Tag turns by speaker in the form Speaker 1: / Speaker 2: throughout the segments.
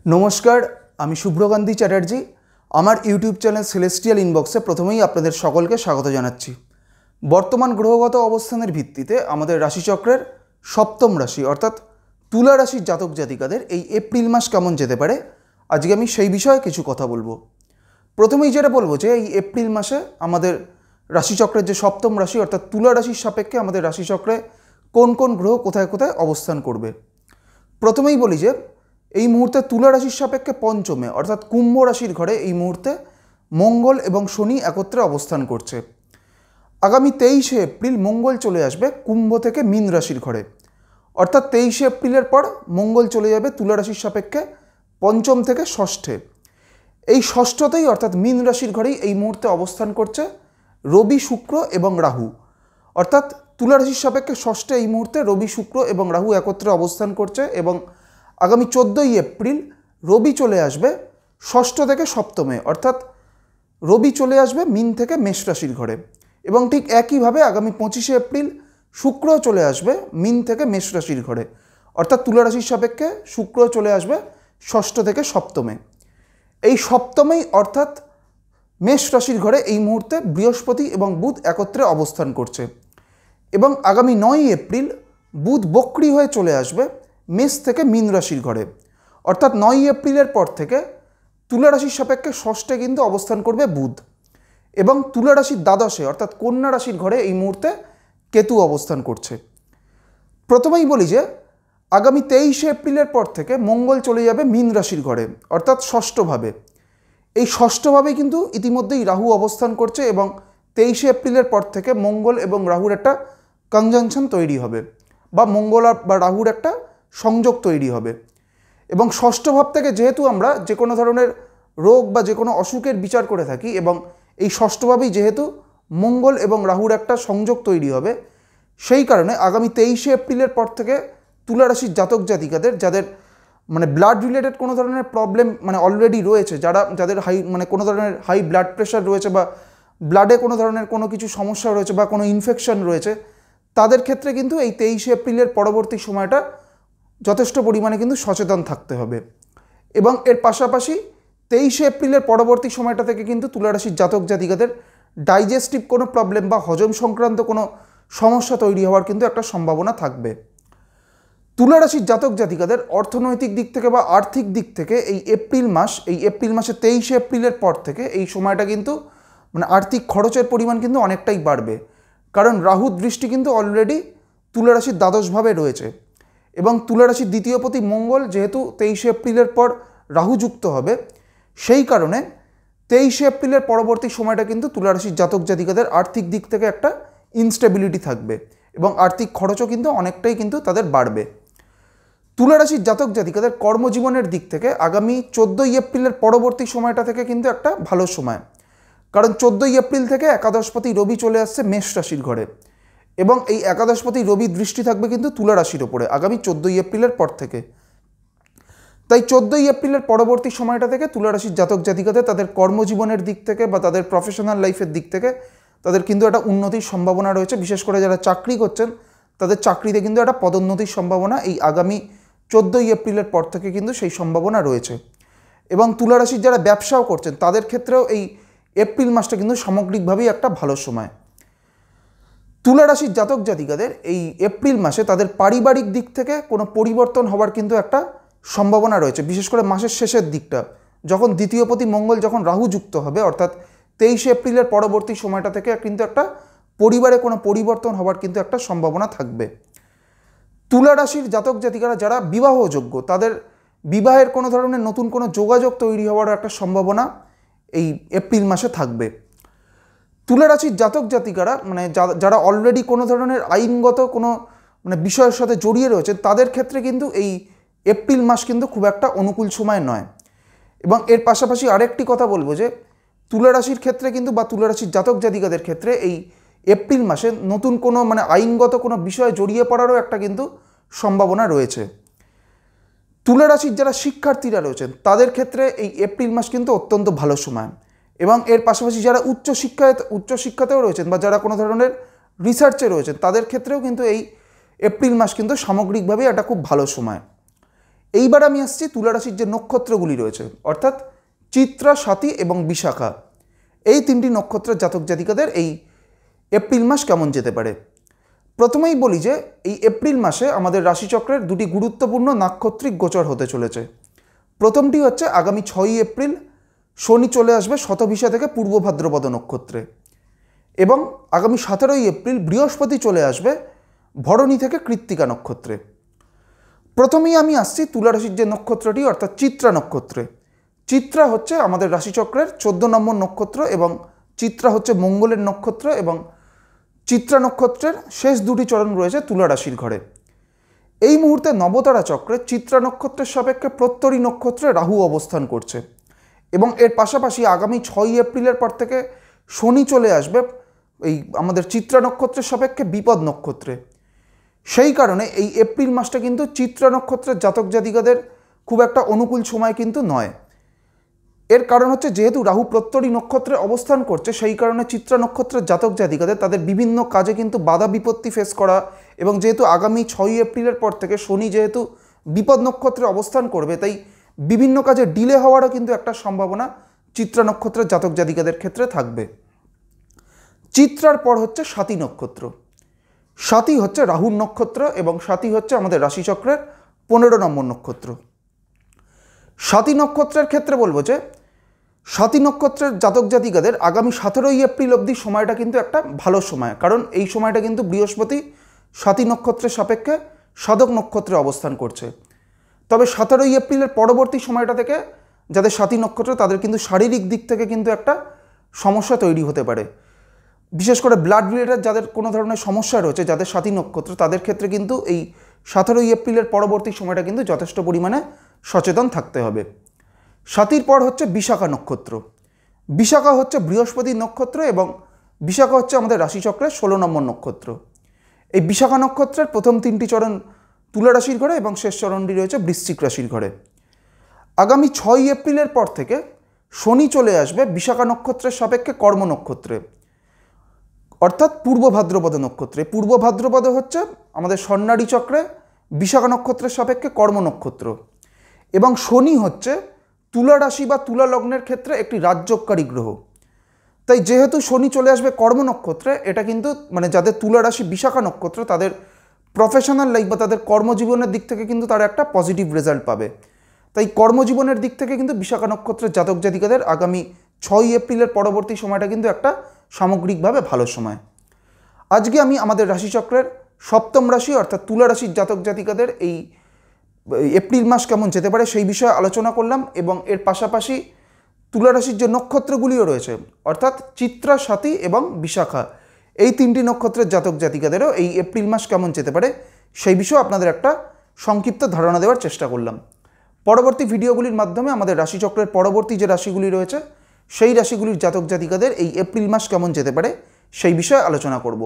Speaker 1: नमस्कार आमी शुभ्रकांती चैटार्जी आमार यूट्यूब चैनल सेलेस्टियल इनबक्से प्रथमेई आपनादेर सकलके स्वागत जानाच्छि। बर्तमान ग्रहगत अवस्थानेर भित्तिते आमादेर राशिचक्रेर सप्तम राशि अर्थात तुला राशिर जातक जातिकादेर एई एप्रिल मास केमन जेते पारे आजके आमी सेई विषये किछु कथा बोलबो। प्रथमेई जेटा बोलबो जे एई एप्रिल मासे आमादेर राशिचक्रेर जे सप्तम राशि अर्थात तुला राशिर सापेक्षे आमादेर राशिचक्रे कोन कोन ग्रह कोथाय कोथाय अवस्थान करबे। प्रथमेई बोली जे এই মুহূর্তে তুলা রাশির সাপেক্ষে পঞ্চমে অর্থাৎ কুম্ভ রাশির ঘরে এই মুহূর্তে মঙ্গল এবং শনি একত্রে অবস্থান করছে। আগামী 23শে এপ্রিল মঙ্গল চলে আসবে কুম্ভ থেকে মীন রাশির ঘরে, অর্থাৎ 23শে এপ্রিলের পর মঙ্গল চলে যাবে তুলা রাশির সাপেক্ষে পঞ্চম থেকে ষষ্ঠে। এই ষষ্ঠতেই অর্থাৎ মীন রাশির ঘরেই এই মুহূর্তে অবস্থান করছে রবি, শুক্র এবং রাহু। অর্থাৎ তুলা রাশির সাপেক্ষে ষষ্ঠে এই মুহূর্তে রবি, শুক্র এবং রাহু একত্রে অবস্থান করছে এবং आगामी 14 एप्रिल रवि चले आसबे षष्ठ থেকে सप्तमे अर्थात रवि चले आसबे मीन থেকে मेष राशिर घरे এবং ठीक একই ভাবে आगामी 25 एप्रिल शुक्र चले आसबे मीन থেকে मेष राशिर घरे अर्थात तुला राशिर सापेक्षे शुक्र चले आसबे षष्ठ থেকে सप्तमे। এই সপ্তমেই অর্থাৎ मेष राशिर घरे এই মুহূর্তে বৃহস্পতি এবং বুধ একত্রে অবস্থান করছে এবং आगामी 9 एप्रिल बुध বক্রী হয়ে চলে আসবে मेष থেকে मीन राशिर घरे अर्थात 9 एप्रिलेर पर थेके तुला राशिर सापेक्षे षष्ठे किन्तु अवस्थान करबे बुध एबं तुला राशिर द्वादशे अर्थात कन्या राशिर घरे एई मुहूर्ते केतु अवस्थान करछे। प्रथमेई बोली जे आगामी 23 एप्रिलेर पर थेके मंगल चले जाबे मीन राशिर घरे अर्थात षष्ठ भावे। एई षष्ठ भावे किन्तु इतिमध्येई राहु अवस्थान करछे एबं 23 एप्रिलेर पर थेके मंगल एबं राहुर एकटा कनजांक्शन तैरी होबे बा मंगल बा राहुर एकटा সংযোগ তৈরি হবে এবং ষষ্ঠ ভাব থেকে যেহেতু আমরা যে কোনো ধরনের রোগ বা যে কোনো অসুখের বিচার করে থাকি এবং এই ষষ্ঠ ভাবেই যেহেতু মঙ্গল এবং রাহুর একটা সংযোগ তৈরি হবে সেই কারণে আগামী 23 এপ্রিলের পর থেকে তুলা রাশির জাতক জাতিকাদের যাদের মানে ব্লাড রিলেটেড কোনো ধরনের প্রবলেম মানে অলরেডি রয়েছে, যাদের কোনো ধরনের হাই ব্লাড প্রেশার রয়েছে বা ব্লাডে কোনো ধরনের কোনো কিছু সমস্যা রয়েছে বা কোনো ইনফেকশন রয়েছে তাদের ক্ষেত্রে কিন্তু এই 23 এপ্রিলের পরবর্তী সময়টা যথেষ্ট পরিমাণে কিন্তু সচেতন থাকতে হবে এবং এর পাশাপাশি 23 এপ্রিলের পরবর্তী সময়টা থেকে কিন্তু তুলা রাশির জাতক জাতিকাদের ডাইজেস্টিভ কোনো প্রবলেম বা হজম সংক্রান্ত কোনো সমস্যা তৈরি হওয়ার কিন্তু একটা সম্ভাবনা থাকবে। তুলা রাশির জাতক জাতিকাদের অর্থনৈতিক দিক থেকে বা আর্থিক দিক থেকে এই এপ্রিল মাসে 23 এপ্রিলের পর থেকে এই সময়টা কিন্তু মানে আর্থিক খরচের পরিমাণ কিন্তু অনেকটাই বাড়বে, কারণ রাহুর দৃষ্টি কিন্তু অলরেডি তুলা রাশির দ্বাদশভাবে রয়েছে এবং তুলা রাশির দ্বিতীয়পতি মঙ্গল যেহেতু 23 এপ্রিলের পর রাহু যুক্ত হবে সেই কারণে 23 এপ্রিলের পরবর্তী সময়টা কিন্তু তুলা রাশির জাতক জাতিকাদের আর্থিক দিক থেকে একটা ইনস্টেবিলিটি থাকবে এবং আর্থিক খরচও কিন্তু অনেকটাই কিন্তু তাদের বাড়বে। তুলা রাশির জাতক জাতিকাদের কর্মজীবনের দিক থেকে আগামী 14 এপ্রিলের পরবর্তী সময়টা থেকে কিন্তু একটা ভালো সময়, কারণ 14 এপ্রিল থেকে একাদশপতি রবি চলে আসছে মেষ রাশির ঘরে এবং এই একাদশপতি রবির দৃষ্টি থাকবে কিন্তু তুলা রাশির ওপরে আগামী 14 এপ্রিলের পর থেকে। তাই 14 এপ্রিলের পরবর্তী সময়টা থেকে তুলা রাশির জাতক জাতিকাদের তাদের কর্মজীবনের দিক থেকে বা তাদের প্রফেশনাল লাইফের দিক থেকে তাদের কিন্তু একটা উন্নতির সম্ভাবনা রয়েছে। বিশেষ করে যারা চাকরি করছেন তাদের চাকরিতে কিন্তু একটা পদোন্নতির সম্ভাবনা এই আগামী 14 এপ্রিলের পর থেকে কিন্তু সেই সম্ভাবনা রয়েছে এবং তুলা রাশির যারা ব্যবসাও করছেন তাদের ক্ষেত্রেও এই এপ্রিল মাসটা কিন্তু সামগ্রিকভাবেই একটা ভালো সময়। তুলা রাশির জাতক জাতিকাদের এই এপ্রিল মাসে তাদের পারিবারিক দিক থেকে কোনো পরিবর্তন হওয়ার কিন্তু একটা সম্ভাবনা রয়েছে, বিশেষ করে মাসের শেষের দিকটা যখন দ্বিতীয়পতি মঙ্গল যখন রাহু যুক্ত হবে অর্থাৎ 23 এপ্রিলের পরবর্তী সময়টা থেকে কিন্তু একটা পরিবারে কোনো পরিবর্তন হওয়ার কিন্তু একটা সম্ভাবনা থাকবে। তুলা রাশির জাতক জাতিকারা যারা বিবাহযোগ্য তাদের বিবাহের কোনো ধরনের নতুন কোনো যোগাযোগ তৈরি হওয়ার একটা সম্ভাবনা এই এপ্রিল মাসে থাকবে। তুলা রাশির জাতক জাতিকারা মানে যারা অলরেডি কোনো ধরনের আইনগত কোনো মানে বিষয়ের সাথে জড়িয়ে রয়েছে তাদের ক্ষেত্রে কিন্তু এই এপ্রিল মাস কিন্তু খুব একটা অনুকূল সময় নয়। এবং এর পাশাপাশি আরেকটি কথা বলবো যে তুলা রাশির ক্ষেত্রে কিন্তু বা তুলা রাশির জাতক জাতিকাদের ক্ষেত্রে এই এপ্রিল মাসে নতুন কোনো মানে আইনগত কোনো বিষয়ে জড়িয়ে পড়ারও একটা কিন্তু সম্ভাবনা রয়েছে। তুলা রাশির যারা শিক্ষার্থীরা রয়েছেন তাদের ক্ষেত্রে এই এপ্রিল মাস কিন্তু অত্যন্ত ভালো সময় এবং এর পাশাপাশি যারা উচ্চশিক্ষাতেও রয়েছেন বা যারা কোনো ধরনের রিসার্চে রয়েছেন তাদের ক্ষেত্রেও কিন্তু এই এপ্রিল মাস কিন্তু সামগ্রিকভাবে একটা খুব ভালো সময়। এইবার আমি আসছি তুলা রাশির যে নক্ষত্রগুলি রয়েছে, অর্থাৎ চিত্রা, স্বাতী এবং বিশাখা, এই তিনটি নক্ষত্রের জাতক জাতিকাদের এই এপ্রিল মাস কেমন যেতে পারে। প্রথমেই বলি যে এই এপ্রিল মাসে আমাদের রাশিচক্রের দুটি গুরুত্বপূর্ণ নাক্ষত্রিক গোচর হতে চলেছে। প্রথমটি হচ্ছে আগামী 6ই এপ্রিল শনি চলে আসবে শতভিসা থেকে পূর্ব ভাদ্রপদ নক্ষত্রে, এবং আগামী 17ই এপ্রিল বৃহস্পতি চলে আসবে ভরণী থেকে কৃত্তিকা নক্ষত্রে। প্রথমেই আমি আসছি তুলা রাশির যে নক্ষত্রটি, অর্থাৎ চিত্রা নক্ষত্রে। চিত্রা হচ্ছে আমাদের রাশিচক্রের 14 নম্বর নক্ষত্র, এবং চিত্রা হচ্ছে মঙ্গলের নক্ষত্র, এবং চিত্রা নক্ষত্রের শেষ দুটি চরণ রয়েছে তুলা রাশির ঘরে। এই মুহূর্তে নবতারা চক্রে চিত্রা নক্ষত্রের সাপেক্ষে প্রত্যরী নক্ষত্রে রাহু অবস্থান করছে, এবং এর পাশাপাশি আগামী 6ই এপ্রিলের পর থেকে শনি চলে আসবে এই আমাদের চিত্রা নক্ষত্রের সাপেক্ষে বিপদ নক্ষত্রে। সেই কারণে এই এপ্রিল মাসটা কিন্তু চিত্রা নক্ষত্রের জাতক জাতিকাদের খুব একটা অনুকূল সময় কিন্তু নয়। এর কারণ হচ্ছে যেহেতু রাহু প্রত্যরী নক্ষত্রে অবস্থান করছে, সেই কারণে চিত্রা নক্ষত্রের জাতক জাতিকাদের তাদের বিভিন্ন কাজে কিন্তু বাধা বিপত্তি ফেস করা, এবং যেহেতু আগামী 6ই এপ্রিলের পর থেকে শনি যেহেতু বিপদ নক্ষত্রে অবস্থান করবে, তাই বিভিন্ন কাজে ডিলে হওয়ারও কিন্তু একটা সম্ভাবনা চিত্রা নক্ষত্রের জাতক জাতিকাদের ক্ষেত্রে থাকবে। চিত্রার পর হচ্ছে স্বাতী নক্ষত্র। স্বাতী হচ্ছে রাহুর নক্ষত্র, এবং স্বাতী হচ্ছে আমাদের রাশিচক্রের 15 নম্বর নক্ষত্র। স্বাতী নক্ষত্রের ক্ষেত্রে বলবো যে স্বাতী নক্ষত্রের জাতক জাতিকাদের আগামী 17ই এপ্রিল অবধি সময়টা কিন্তু একটা ভালো সময়, কারণ এই সময়টা কিন্তু বৃহস্পতি স্বাতী নক্ষত্রের সাপেক্ষে সাধক নক্ষত্রে অবস্থান করছে। তবে 17ই এপ্রিলের পরবর্তী সময়টা থেকে যাদের স্বাতী নক্ষত্র, তাদের কিন্তু শারীরিক দিক থেকে কিন্তু একটা সমস্যা তৈরি হতে পারে। বিশেষ করে ব্লাড রিলেটেড যাদের কোনো ধরনের সমস্যা রয়েছে, যাদের স্বাতী নক্ষত্র, তাদের ক্ষেত্রে কিন্তু এই 17ই এপ্রিলের পরবর্তী সময়টা কিন্তু যথেষ্ট পরিমাণে সচেতন থাকতে হবে। স্বাতীর পর হচ্ছে বিশাখা নক্ষত্র। বিশাখা হচ্ছে বৃহস্পতির নক্ষত্র, এবং বিশাখা হচ্ছে আমাদের রাশিচক্রের 16 নম্বর নক্ষত্র। এই বিশাখা নক্ষত্রের প্রথম 3টি চরণ তুলা রাশির ঘরে, এবং শেষ চরণটি রয়েছে বৃশ্চিক রাশির ঘরে। আগামী 6ই এপ্রিলের পর থেকে শনি চলে আসবে বিশাখা নক্ষত্রের সাপেক্ষে কর্ম নক্ষত্রে, অর্থাৎ পূর্ব ভাদ্রপদ নক্ষত্রে। পূর্ব ভাদ্রপদ হচ্ছে আমাদের স্বর্ণালী চক্রে বিশাখা নক্ষত্রের সাপেক্ষে কর্ম নক্ষত্র, এবং শনি হচ্ছে তুলা রাশি বা তুলা লগ্নের ক্ষেত্রে একটি রাজযোগকারী গ্রহ। তাই যেহেতু শনি চলে আসবে কর্ম নক্ষত্রে, এটা কিন্তু মানে যাদের তুলা রাশি বিশাখা নক্ষত্র, তাদের প্রফেশনাল লাইফ বা তাদের কর্মজীবনের দিক থেকে কিন্তু তারা একটা পজিটিভ রেজাল্ট পাবে। তাই কর্মজীবনের দিক থেকে কিন্তু বিশাখা নক্ষত্রের জাতক জাতিকাদের আগামী 6ই এপ্রিলের পরবর্তী সময়টা কিন্তু একটা সামগ্রিকভাবে ভালো সময়। আজকে আমি আমাদের রাশিচক্রের সপ্তম রাশি অর্থাৎ তুলা রাশির জাতক জাতিকাদের এই এপ্রিল মাস কেমন যেতে পারে সেই বিষয়ে আলোচনা করলাম, এবং এর পাশাপাশি তুলা রাশির যে নক্ষত্রগুলিও রয়েছে অর্থাৎ চিত্রা, স্বাতী এবং বিশাখা, এই 3টি নক্ষত্রের জাতক জাতিকাদেরও এই এপ্রিল মাস কেমন যেতে পারে সেই বিষয়ে আপনাদের একটা সংক্ষিপ্ত ধারণা দেওয়ার চেষ্টা করলাম। পরবর্তী ভিডিওগুলির মাধ্যমে আমাদের রাশিচক্রের পরবর্তী যে রাশিগুলি রয়েছে সেই রাশিগুলির জাতক জাতিকাদের এই এপ্রিল মাস কেমন যেতে পারে সেই বিষয়ে আলোচনা করব।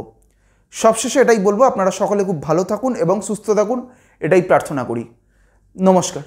Speaker 1: সবশেষে এটাই বলবো, আপনারা সকলে খুব ভালো থাকুন এবং সুস্থ থাকুন, এটাই প্রার্থনা করি। নমস্কার।